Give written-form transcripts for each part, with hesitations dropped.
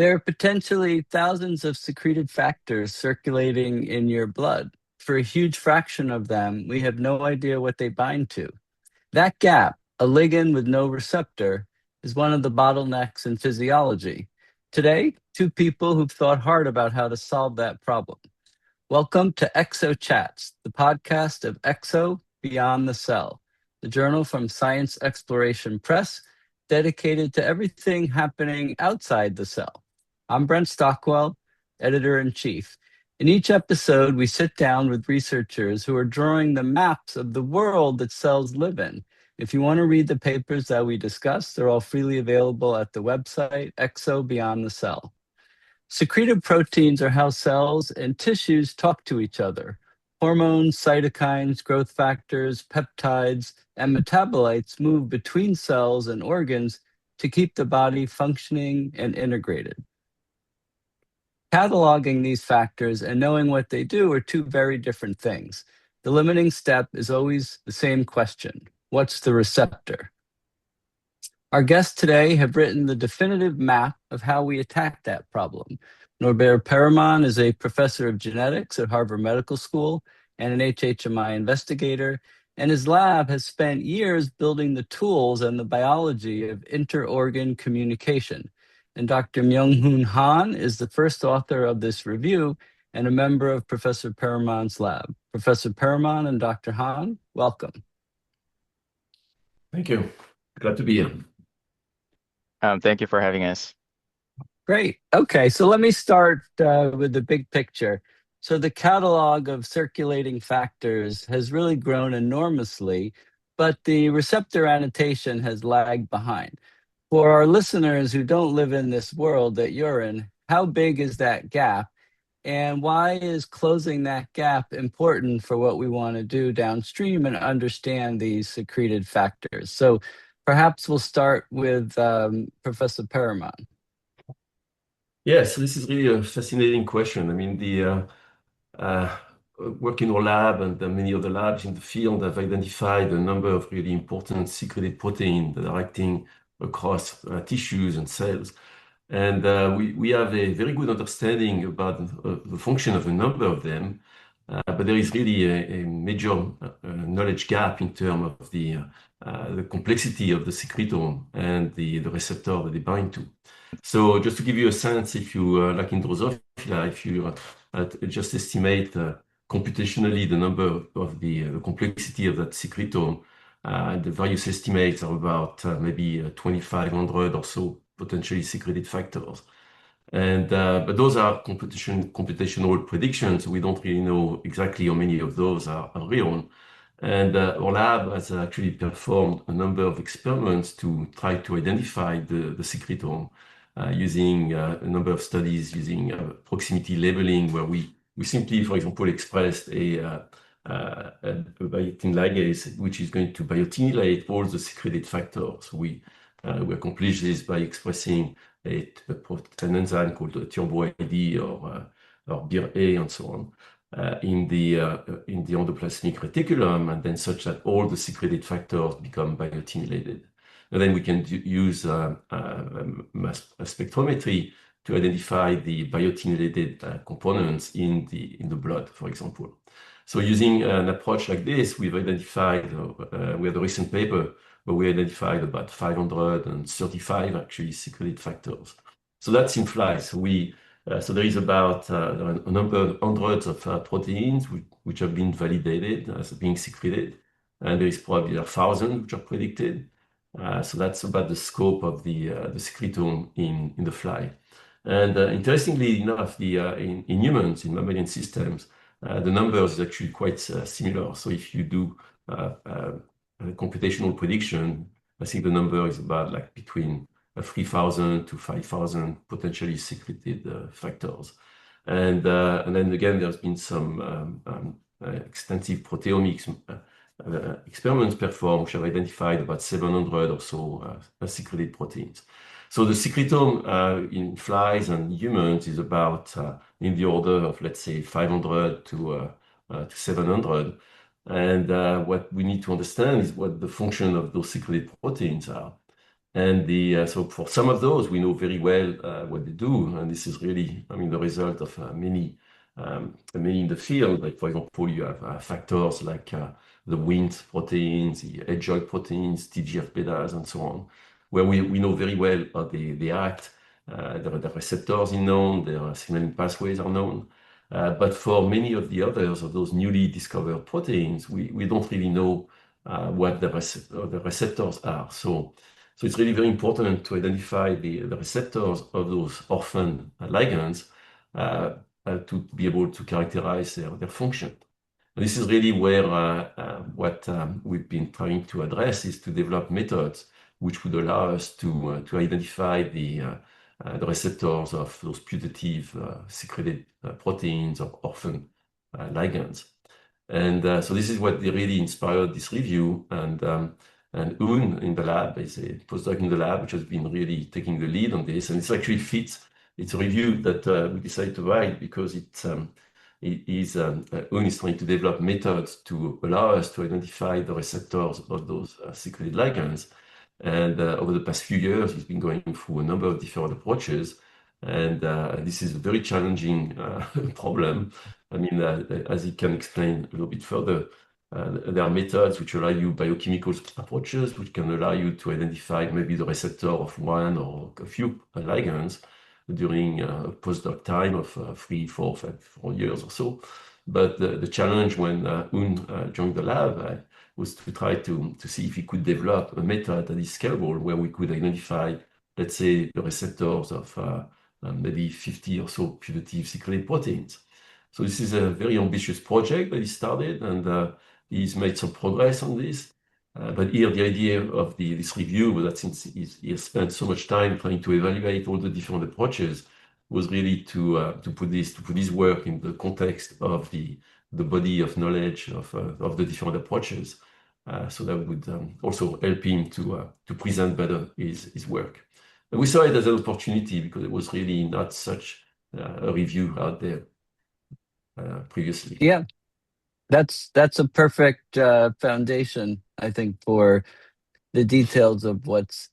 There are potentially thousands of secreted factors circulating in your blood. For a huge fraction of them, we have no idea what they bind to. That gap, a ligand with no receptor, is one of the bottlenecks in physiology. Today, two people who've thought hard about how to solve that problem. Welcome to EXO Chats, the podcast of EXO Beyond the Cell, the journal from Science Exploration Press, dedicated to everything happening outside the cell. I'm Brent Stockwell, editor-in-chief. In each episode, we sit down with researchers who are drawing the maps of the world that cells live in. If you want to read the papers that we discuss, they're all freely available at the website EXO Beyond the Cell. Secreted proteins are how cells and tissues talk to each other. Hormones, cytokines, growth factors, peptides, and metabolites move between cells and organs to keep the body functioning and integrated. Cataloging these factors and knowing what they do are two very different things. The limiting step is always the same question: what's the receptor? Our guests today have written the definitive map of how we attack that problem. Norbert Perrimon is a professor of genetics at Harvard Medical School and an HHMI investigator, and his lab has spent years building the tools and the biology of inter-organ communication. And Dr. Myeonghoon Han is the first author of this review and a member of Professor Perrimon's lab. Professor Perrimon and Dr. Han, welcome. Thank you. Glad to be here. Thank you for having us. Great. Okay, so let me start with the big picture. So the catalog of circulating factors has really grown enormously, but the receptor annotation has lagged behind. For our listeners who don't live in this world that you're in, how big is that gap? And why is closing that gap important for what we want to do downstream and understand these secreted factors? So perhaps we'll start with Professor Perrimon. Yes, this is really a fascinating question. I mean, the work in our lab and many other labs in the field have identified a number of really important secreted proteins that are acting across tissues and cells. And we have a very good understanding about the function of a number of them, but there is really a major knowledge gap in terms of the complexity of the secretome and the receptor that they bind to. So just to give you a sense, if you, like in Drosophila, if you just estimate computationally the number of the complexity of that secretome, the various estimates are about maybe 2,500 or so potentially secreted factors. And but those are computational predictions. We don't really know exactly how many of those are real. And our lab has actually performed a number of experiments to try to identify the secretome using a number of studies using proximity labeling, where we simply, for example, expressed a biotin ligase, which is going to biotinylate all the secreted factors. We accomplish this by expressing an enzyme called thromboID or BIR-A and so on in the endoplasmic reticulum, and then such that all the secreted factors become biotinylated. And then we can use mass spectrometry to identify the biotinylated components in the blood, for example. So using an approach like this, we've identified, we had a recent paper where we identified about 535 actually secreted factors. So that's in flight. So there is about a number of hundreds of proteins which have been validated as being secreted, and there is probably 1,000 which are predicted. So that's about the scope of the secretome in the fly. And interestingly enough, in humans, in mammalian systems, the numbers is actually quite similar. So if you do computational prediction, I think the number is about like between 3,000 to 5,000 potentially secreted factors. And then again, there's been some extensive proteomics experiments performed which have identified about 700 or so secreted proteins. So the secretome in flies and humans is about in the order of, let's say, 500 to 700. And what we need to understand is what the function of those secreted proteins are. And so for some of those, we know very well what they do. And this is really, I mean, the result of many in the field. Like, for example, you have factors like the Wnt proteins, the edge-joint proteins, TGF-betas, and so on, where we know very well how they act. The receptors are known, their signaling pathways are known. But for many of the others, of those newly discovered proteins, we don't really know what the receptors are. So it's really very important to identify the receptors of those orphan ligands to be able to characterize their function. And this is really where what we've been trying to address is to develop methods which would allow us to identify the receptors of those putative secreted proteins of orphan ligands. And so this is what really inspired this review. And Un in the lab is a postdoc in the lab, which has been really taking the lead on this. And this actually fits. It's a review that we decided to write because Un is trying to develop methods to allow us to identify the receptors of those secreted ligands. And over the past few years, he's been going through a number of different approaches. And this is a very challenging problem. I mean, as he can explain a little bit further, there are methods which allow you biochemical approaches, which can allow you to identify maybe the receptor of one or a few ligands during a postdoc time of 3, 4, 5, 4 years or so. But the challenge when Un joined the lab was to try to see if he could develop a method that is scalable, where we could identify, let's say, the receptors of maybe 50 or so putative secreted proteins. So this is a very ambitious project that he started, and he's made some progress on this. But here, the idea of this review was that since he has spent so much time trying to evaluate all the different approaches, was really to put this work in the context of the body of knowledge of the different approaches. So that would also help him to present better his work. And we saw it as an opportunity because it was really not such a review out there previously. Yeah, that's a perfect foundation, I think, for the details of what's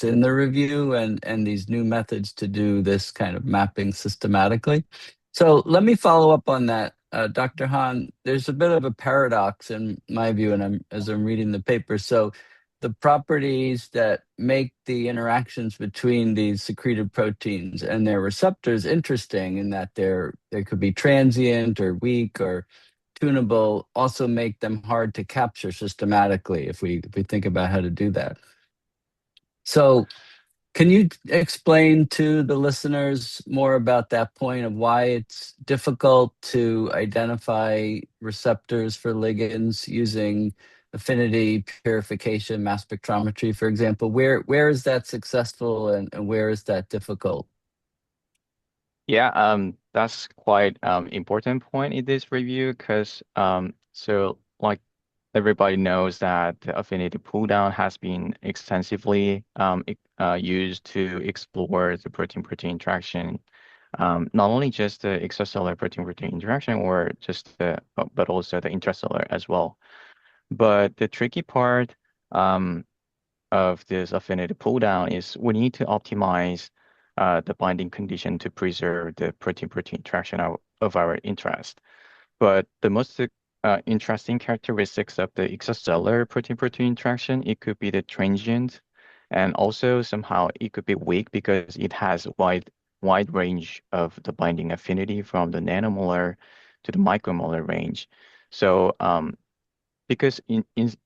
in the review and these new methods to do this kind of mapping systematically. So let me follow up on that. Dr. Han, there's a bit of a paradox in my view, and as I'm reading the paper. So the properties that make the interactions between these secreted proteins and their receptors interesting in that they could be transient or weak or tunable, also make them hard to capture systematically if we think about how to do that. So can you explain to the listeners more about that point of why it's difficult to identify receptors for ligands using affinity purification, mass spectrometry, for example? Where is that successful and where is that difficult? Yeah, that's quite important point in this review because so like everybody knows that the affinity pull down has been extensively used to explore the protein-protein interaction, not only just the extracellular protein-protein interaction or just but also the intracellular as well. But the tricky part of this affinity pull down is we need to optimize the binding condition to preserve the protein-protein interaction of our interest. But the most interesting characteristics of the extracellular protein-protein interaction, it could be the transient, and also somehow it could be weak because it has wide range of the binding affinity from the nanomolar to the micromolar range. So because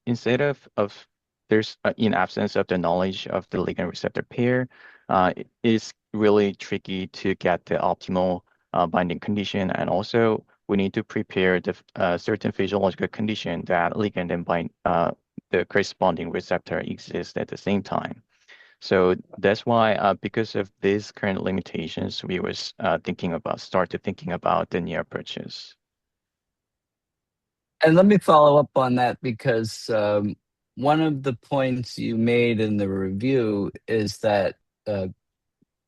instead of there's in absence of the knowledge of the ligand receptor pair, it is really tricky to get the optimal binding condition, and also we need to prepare the certain physiological condition that ligand and bind the corresponding receptor exist at the same time. So that's why, because of these current limitations, we was started thinking about the new approaches. And let me follow up on that because one of the points you made in the review is that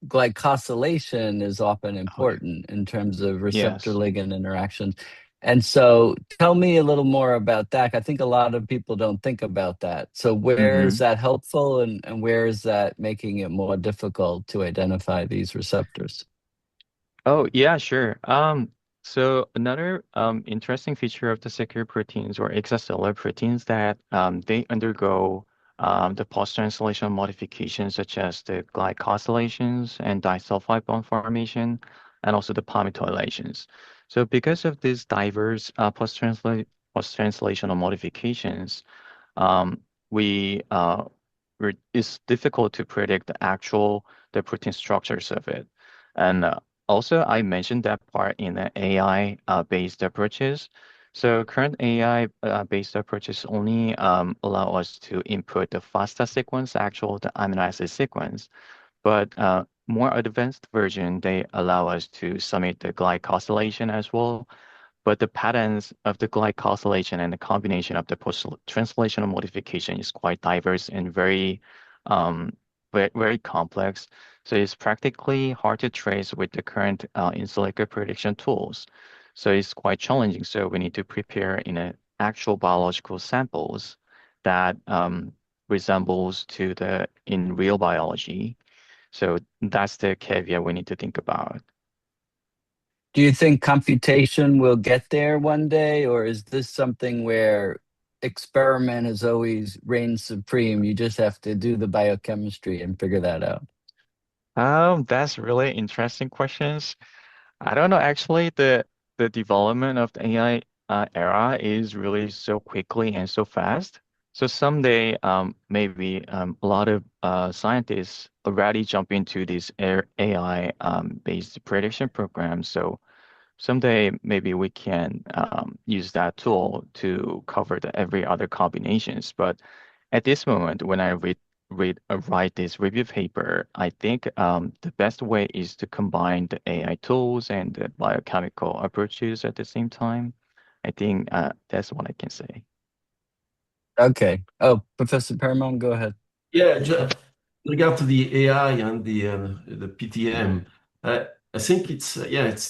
glycosylation is often important in terms of receptor ligand interactions. And so tell me a little more about that. I think a lot of people don't think about that. So where is that helpful and where is that making it more difficult to identify these receptors? Oh, yeah, sure. So another interesting feature of the secure proteins or extracellular proteins that they undergo the post-translational modifications such as the glycosylations and disulfide bond formation and also the palmitoylations. So because of these diverse post-translational modifications, um, we it's difficult to predict the protein structures of it. And also, I mentioned that part in the AI based approaches. So current AI based approaches only allow us to input the FASTA sequence, the amino acid sequence. But more advanced version, they allow us to submit the glycosylation as well, but the patterns of the glycosylation and the combination of the post-translational modification is quite diverse and very complex. So it's practically hard to trace with the current in silico prediction tools. So it's quite challenging. So we need to prepare in a actual biological samples that resembles to the in real biology. So that's the caveat we need to think about. Do you think computation will get there one day, or is this something where experiment is always reigns supreme? You just have to do the biochemistry and figure that out. That's really interesting questions. I don't know. Actually, the development of the AI era is really so quickly and so fast. So someday, maybe a lot of scientists already jump into these AI based prediction programs. So someday, maybe we can use that tool to cover the every other combinations. But at this moment, when I write this review paper, I think the best way is to combine the AI tools and the biochemical approaches at the same time. I think that's what I can say. Okay. Oh, Professor Perrimon, go ahead. Yeah, in regard to the AI and the PTM, I think it's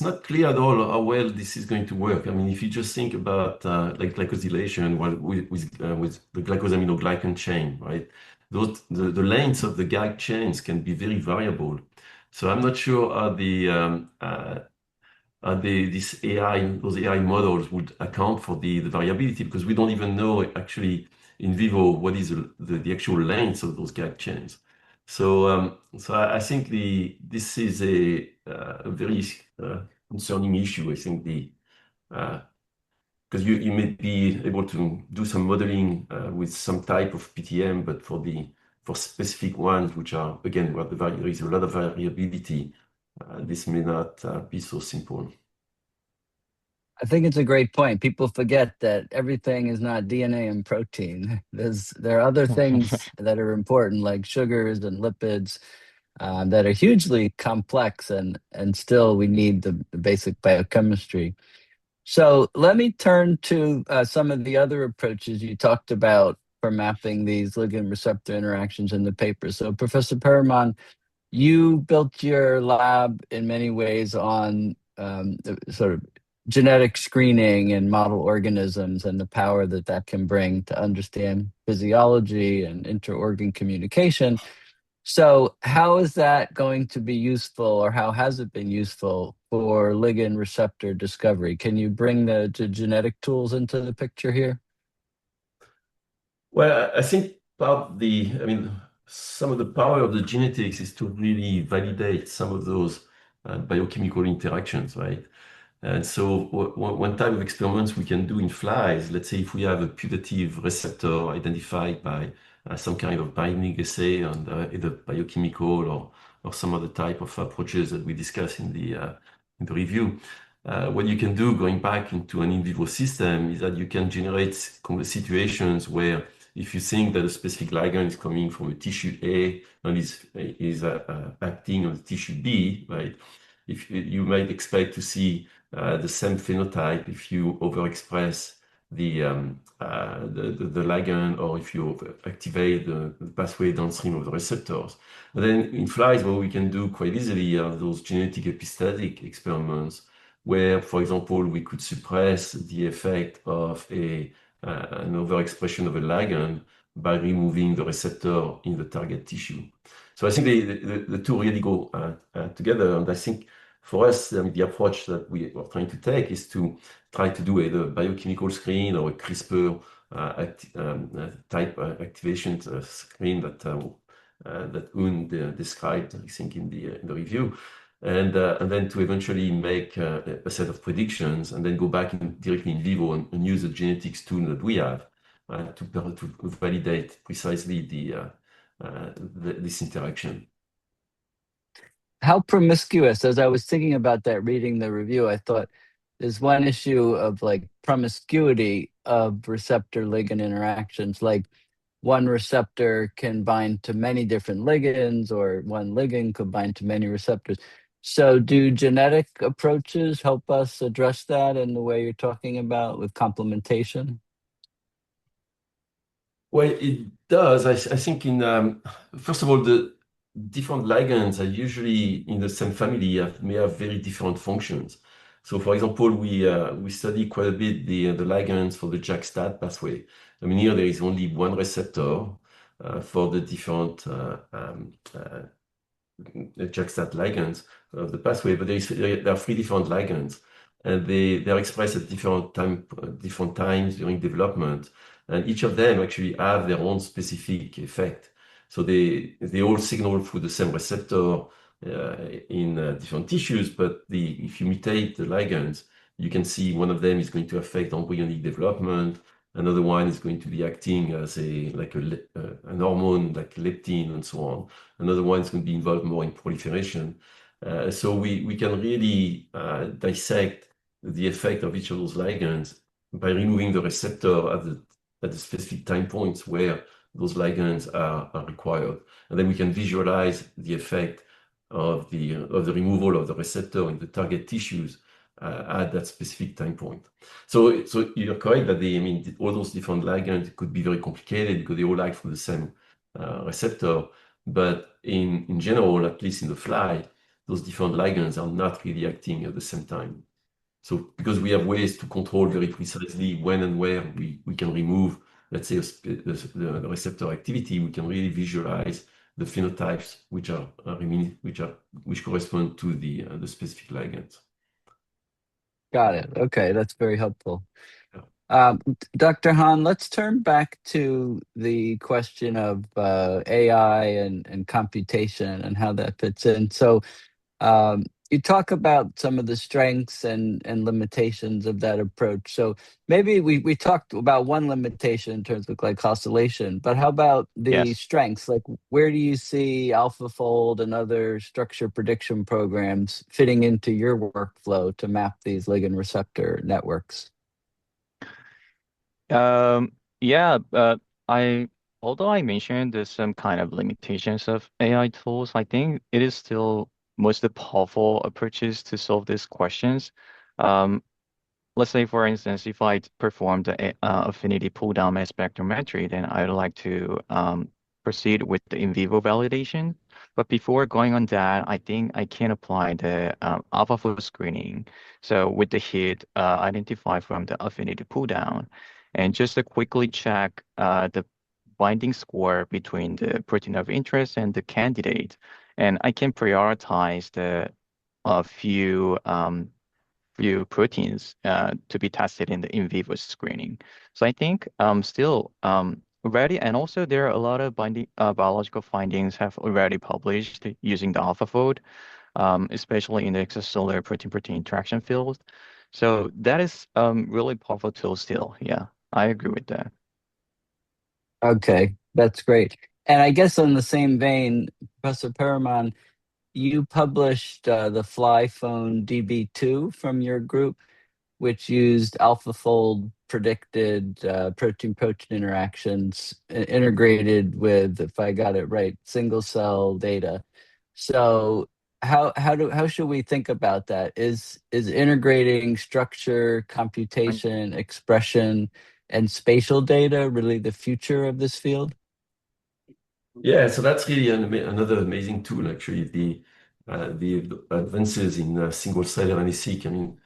not clear at all how well this is going to work. I mean, if you just think about like glycosylation with the glycosaminoglycan chain, right? The lengths of the guide chains can be very variable. So I'm not sure how those AI models would account for the variability because we don't even know actually in vivo what is the actual length of those gap chains. So I think this is a very concerning issue. I think because you may be able to do some modeling with some type of PTM, but for specific ones, which are again where there is a lot of variability, this may not be so simple. I think it's a great point. People forget that everything is not DNA and protein. There are other things that are important, like sugars and lipids, that are hugely complex, and still we need the basic biochemistry. So let me turn to some of the other approaches you talked about for mapping these ligand receptor interactions in the paper. So Professor Perrimon, you built your lab in many ways on the sort of genetic screening and model organisms and the power that that can bring to understand physiology and interorgan communication. So how is that going to be useful, or how has it been useful for ligand receptor discovery? Can you bring the genetic tools into the picture here? Well, I think I mean, some of the power of the genetics is to really validate some of those biochemical interactions, right? And so one type of experiments we can do in flies, let's say if we have a putative receptor identified by some kind of binding assay on either biochemical or some other type of approaches that we discuss in the review. What you can do going back into an in vivo system is that you can generate situations where if you think that a specific ligand is coming from a tissue A and is acting on tissue B, right? If you might expect to see the same phenotype if you overexpress the ligand or if you activate the pathway downstream of the receptors. And then in flies, what we can do quite easily are those genetic epistatic experiments where, for example, we could suppress the effect of an overexpression of a ligand by removing the receptor in the target tissue. So I think the two really go together. And I think for us, the approach that we are trying to take is to try to do a biochemical screen or a CRISPR type activation screen that Un described, I think, in the review. And then to eventually make a set of predictions and then go back directly in vivo and use the genetics tool that we have to validate precisely this interaction. How promiscuous, as I was thinking about that reading the review, I thought there's one issue of like promiscuity of receptor ligand interactions. Like one receptor can bind to many different ligands, or one ligand could bind to many receptors. So do genetic approaches help us address that in the way you're talking about with complementation? Well, it does. I think first of all, the different ligands are usually in the same family may have very different functions. So, for example, we study quite a bit the ligands for the JAK-STAT pathway. I mean, here there is only one receptor for the different JAK-STAT ligands of the pathway, but there are three different ligands, and they are expressed at different times during development, and each of them actually have their own specific effect. So they all signal through the same receptor in different tissues, but if you mutate the ligands, you can see one of them is going to affect embryonic development. Another one is going to be acting as an hormone like leptin and so on. Another one is going to be involved more in proliferation. So we can really dissect the effect of each of those ligands by removing the receptor at the specific time points where those ligands are required. And then we can visualize the effect of the removal of the receptor in the target tissues at that specific time point. So you're correct that all those different ligands could be very complicated because they all act for the same receptor. But in general, at least in the fly, those different ligands are not really acting at the same time. So because we have ways to control very precisely when and where we can remove, let's say, the receptor activity, we can really visualize the phenotypes which correspond to the specific ligands. Got it. Okay, that's very helpful. Yeah. Dr. Han, let's turn back to the question of AI and computation and how that fits in. So you talk about some of the strengths and limitations of that approach. So maybe we talked about one limitation in terms of glycosylation, but how about the Yes. strengths? Like where do you see AlphaFold and other structure prediction programs fitting into your workflow to map these ligand receptor networks? Yeah, although I mentioned there's some kind of limitations of AI tools, I think it is still most powerful approaches to solve these questions. Um, let's say, for instance, if I perform the affinity pull-down mass spectrometry, then I would like to proceed with the in vivo validation. But before going on that, I think I can apply the AlphaFold screening. So with the hit identified from the affinity pull-down, and just to quickly check the binding score between the protein of interest and the candidate, and I can prioritize the few proteins to be tested in the in vivo screening. So I think still already, and also there are a lot of biological findings have already published using the AlphaFold, especially in the extracellular protein-protein interaction field. So that is really powerful tool still. Yeah, I agree with that. Okay, that's great. And I guess on the same vein, Professor Perrimon, you published the FlyPhone DB2 from your group, which used AlphaFold predicted protein-protein interactions integrated with, if I got it right, single cell data. So how should we think about that? Is integrating structure, computation, expression, and spatial data really the future of this field? Yeah, so that's really another amazing tool, actually. The advances in single cell RNA-seq. I mean,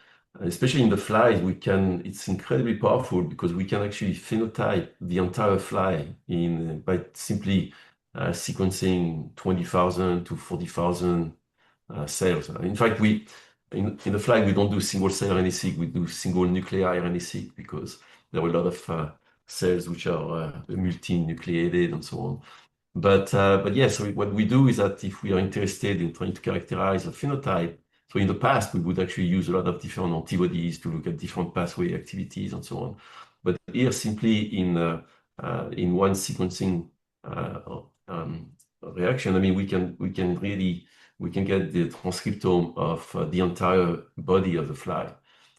especially in the flies, it's incredibly powerful because we can actually phenotype the entire fly by simply sequencing 20,000 to 40,000 cells. In fact, in the fly, we don't do single cell RNA-seq, we do single nuclei RNA-seq because there are a lot of cells which are multi-nucleated and so on. But yeah, so what we do is that if we are interested in trying to characterize a phenotype, so in the past, we would actually use a lot of different antibodies to look at different pathway activities and so on. But here, simply in one sequencing reaction, I mean, we can get the transcriptome of the entire body of the fly.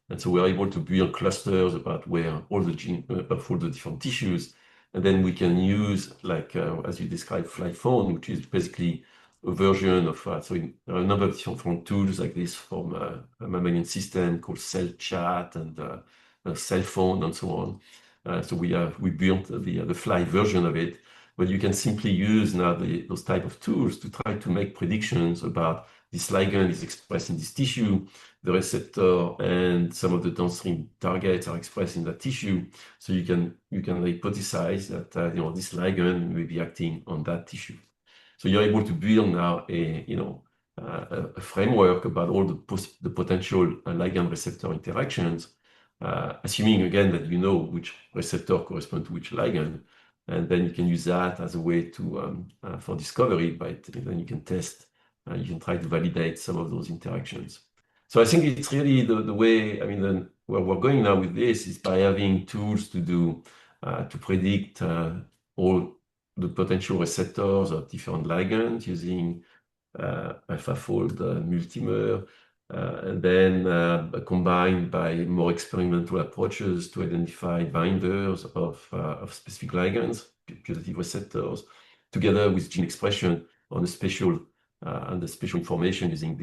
And so we're able to build clusters about where all the genes, of all the different tissues. And then we can use, like, as you described, fly phone, which is basically a version of, there are a number of different tools like this from a mammalian system called Cell Chat and a cell phone and so on. So we built the fly version of it, but you can simply use now those type of tools to try to make predictions about this ligand is expressed in this tissue, the receptor and some of the downstream targets are expressed in that tissue. So you can hypothesize that this ligand may be acting on that tissue. So you're able to build now a framework about all the potential ligand receptor interactions, assuming again that you know which receptor corresponds to which ligand, and then you can use that as a way to for discovery. But then you can test, you can try to validate some of those interactions. So I think it's really the way. I mean, where we're going now with this is by having tools to predict all the potential receptors of different ligands using AlphaFold multimer, and then combined by more experimental approaches to identify binders of specific ligands, putative receptors, together with gene expression on the spatial information using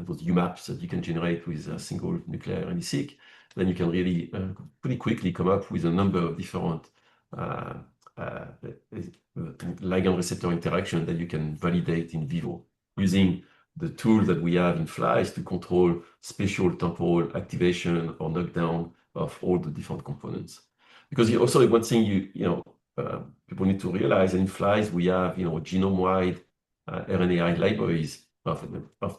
those UMAPs that you can generate with a single nuclear RNA-seq. Then you can really pretty quickly come up with a number of different ligand receptor interaction that you can validate in vivo using the tool that we have in flies to control spatial temporal activation or knockdown of all the different components. Because also one thing people need to realize, in flies we have genome-wide RNAi libraries of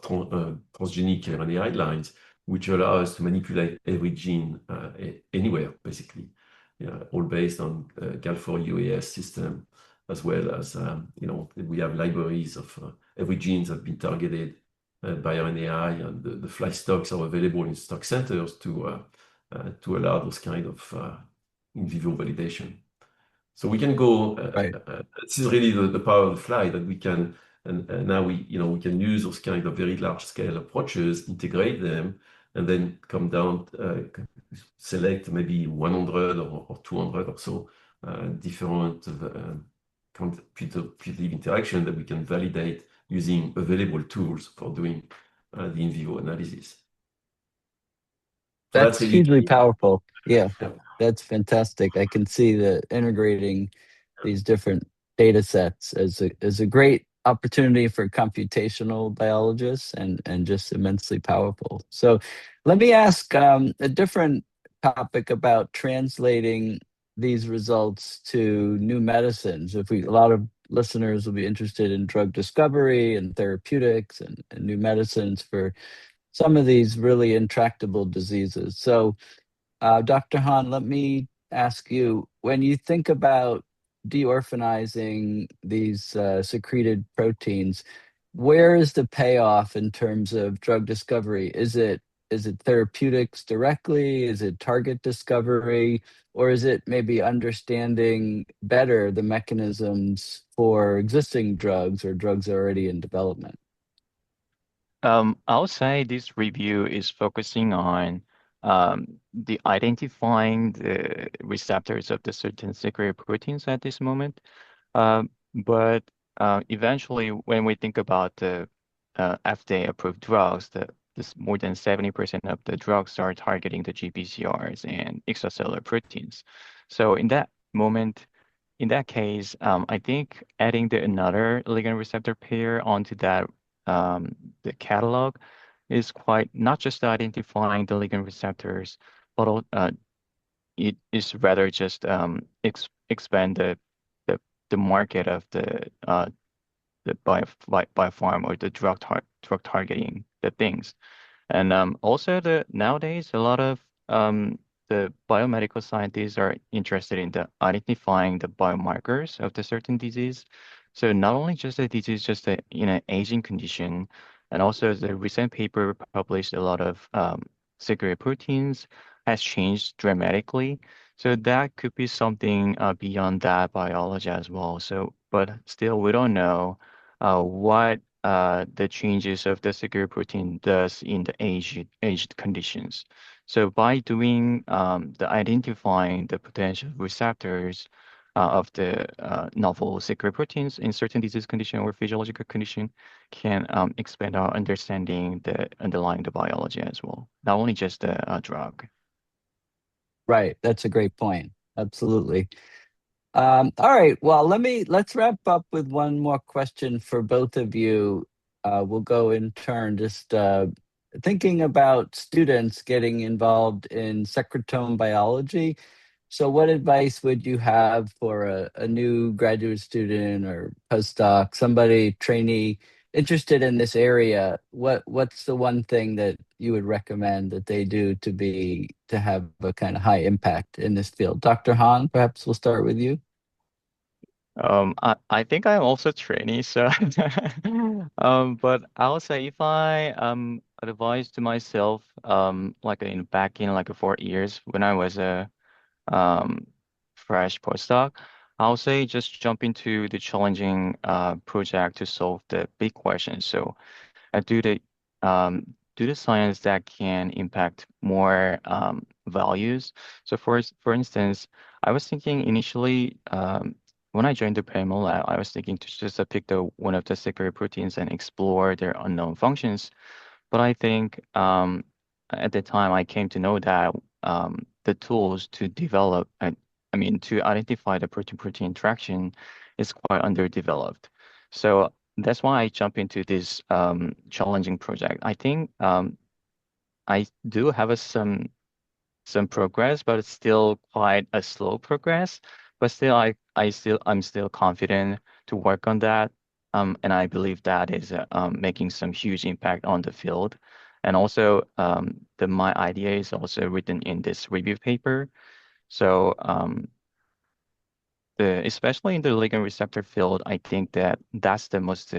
transgenic RNAi lines, which allow us to manipulate every gene anywhere, basically. All based on Gal4 UAS system, as well as we have libraries of every gene that have been targeted by RNAi, and the fly stocks are available in stock centers to allow those kind of in vivo validation. So we can go. Right. This is really the power of the fly, that we can, and now we can use those kind of very large scale approaches, integrate them, and then come down, select maybe 100 or 200 or so different putative interaction that we can validate using available tools for doing the in vivo analysis. So That's really hugely powerful. Yeah, Yeah. that's fantastic. I can see that integrating these different data sets is a great opportunity for computational biologists and just immensely powerful. So let me ask a different topic about translating these results to new medicines. A lot of listeners will be interested in drug discovery and therapeutics and new medicines for some of these really intractable diseases. So Dr. Han, let me ask you, when you think about deorphanizing these secreted proteins, where is the payoff in terms of drug discovery? Is it therapeutics directly? Is it target discovery? Or is it maybe understanding better the mechanisms for existing drugs or drugs already in development? I'll say this review is focusing on the identifying the receptors of the certain secret proteins at this moment. But eventually, when we think about the FDA-approved drugs, this more than 70% of the drugs are targeting the GPCRs and extracellular proteins. So in that moment, in that case, I think adding another ligand receptor pair onto that the catalog is quite not just identifying the ligand receptors, but it is rather just expand the the market of the biopharm or the drug targeting the things. And also the nowadays a lot of the biomedical scientists are interested in the identifying the biomarkers of the certain disease. So not only just the disease, just the aging condition, and also the recent paper published a lot of secret proteins has changed dramatically. So that could be something beyond that biology as well. So, but still we don't know what the changes of the secret protein does in the aged conditions. So by doing the identifying the potential receptors of the novel secret proteins in certain disease condition or physiological condition can expand our understanding the underlying the biology as well, not only just the drug. Right. That's a great point. Absolutely. All right. Well, let's wrap up with one more question for both of you. We'll go in turn, just thinking about students getting involved in secretome biology. So what advice would you have for a new graduate student or postdoc, somebody trainee interested in this area? What's the one thing that you would recommend that they do to have a kind of high impact in this field? Dr. Han, perhaps we'll start with you. I think I'm also trainee, so but I'll say if I advise to myself like in back in like 4 years when I was a um fresh postdoc, I'll say just jump into the challenging project to solve the big questions. So do do the science that can impact more values. So for instance, I was thinking initially when I joined the Perrimon lab, I was thinking to just pick the one of the secret proteins and explore their unknown functions. But I think at the time I came to know that the tools to develop, I mean, to identify the protein-protein interaction is quite underdeveloped. So that's why I jump into this challenging project. I think I do have some progress, but it's still quite a slow progress. But still, I'm still confident to work on that. And I believe that is making some huge impact on the field. And also, my idea is also written in this review paper. So, especially in the ligand receptor field, I think that that's the most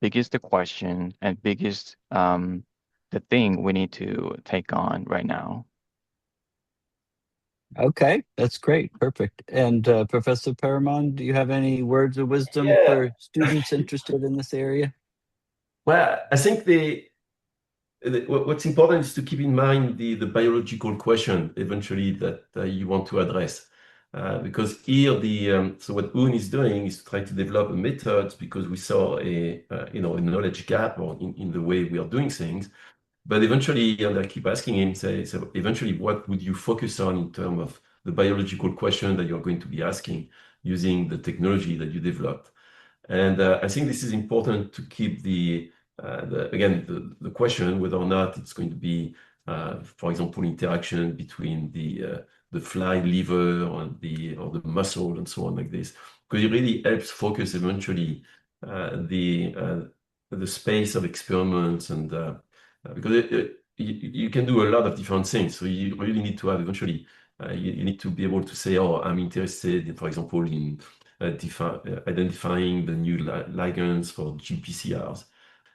biggest question and biggest the thing we need to take on right now. Okay, that's great. Perfect. And Professor Perrimon, do you have any words of wisdom Yeah. for students interested in this area? Well, I think what's important is to keep in mind the biological question eventually that you want to address. Because here, so what Hoon is doing is to try to develop a method because we saw a knowledge gap or in the way we are doing things. But eventually, and I keep asking him, so eventually, what would you focus on in terms of the biological question that you're going to be asking using the technology that you developed? And I think this is important to keep the question whether or not it's going to be, for example, interaction between the fly liver or the muscle and so on like this, because it really helps focus eventually the space of experiments and because you can do a lot of different things. So you really need to have eventually, you need to be able to say, oh, I'm interested, for example, in identifying the new ligands for GPCRs.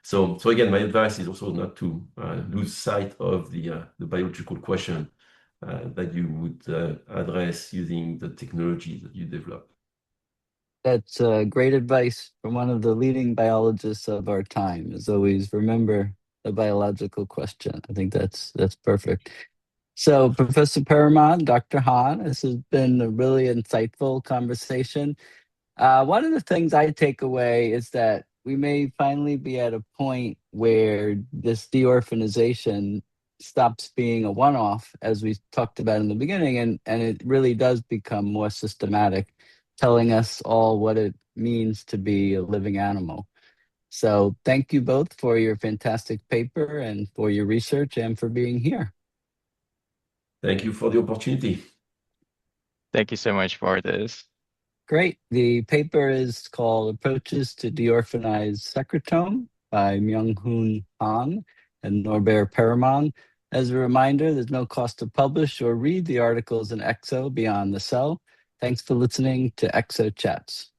So again, my advice is also not to lose sight of the biological question that you would address using the technology that you develop. That's great advice from one of the leading biologists of our time, is always remember the biological question. I think that's perfect. So, Professor Perrimon, Dr. Han, this has been a really insightful conversation. One of the things I take away is that we may finally be at a point where this deorphanization stops being a one-off, as we talked about in the beginning, and it really does become more systematic, telling us all what it means to be a living animal. So thank you both for your fantastic paper and for your research and for being here. Thank you for the opportunity. Thank you so much for this. Great. The paper is called Approaches to Deorphanize Secretome by Myeonghoon Han and Norbert Perrimon. As a reminder, there's no cost to publish or read the articles in EXO Beyond the Cell. Thanks for listening to EXO Chats.